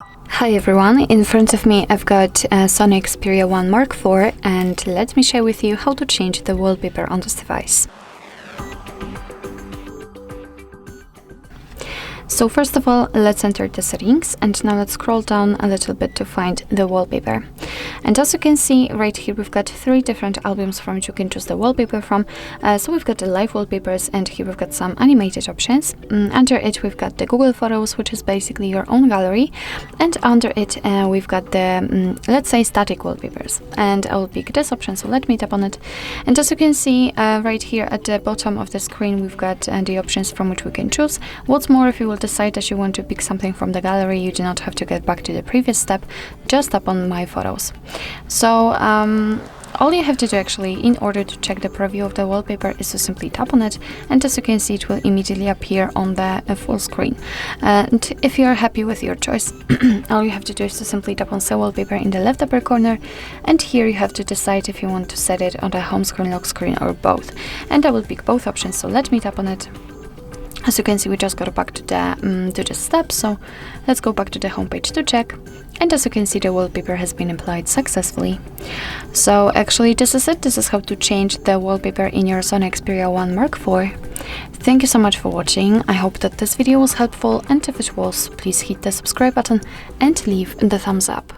Hi everyone, in front of me I've got SONY Xperia 1 Mark IV, and let me share with you how to change the wallpaper on this device. So first of all, let's enter the settings, and now let's scroll down a little bit to find the wallpaper. And as you can see right here, we've got 3 different albums from which you can choose the wallpaper from. So we've got the live wallpapers, and here we've got some animated options. Under it we've got the Google Photos, which is basically your own gallery, and under it we've got the let's say static wallpapers, and I will pick this option, so let me tap on it. And as you can see right here at the bottom of the screen, we've got the options from which we can choose. What's more, if you will decide that you want to pick something from the gallery, you do not have to get back to the previous step, just tap on My Photos. So all you have to do actually in order to check the preview of the wallpaper is to simply tap on it, and as you can see it will immediately appear on the full screen. And if you are happy with your choice, all you have to do is to simply tap on Save Wallpaper in the left upper corner, and here you have to decide if you want to set it on the home screen, lock screen, or both. And I will pick both options, so let me tap on it. As you can see, we just got back to the step, so let's go back to the home page to check. And as you can see, the wallpaper has been applied successfully. So actually this is it. This is how to change the wallpaper in your SONY Xperia 1 Mark IV. Thank you so much for watching. I hope that this video was helpful, and if it was, please hit the subscribe button and leave the thumbs up.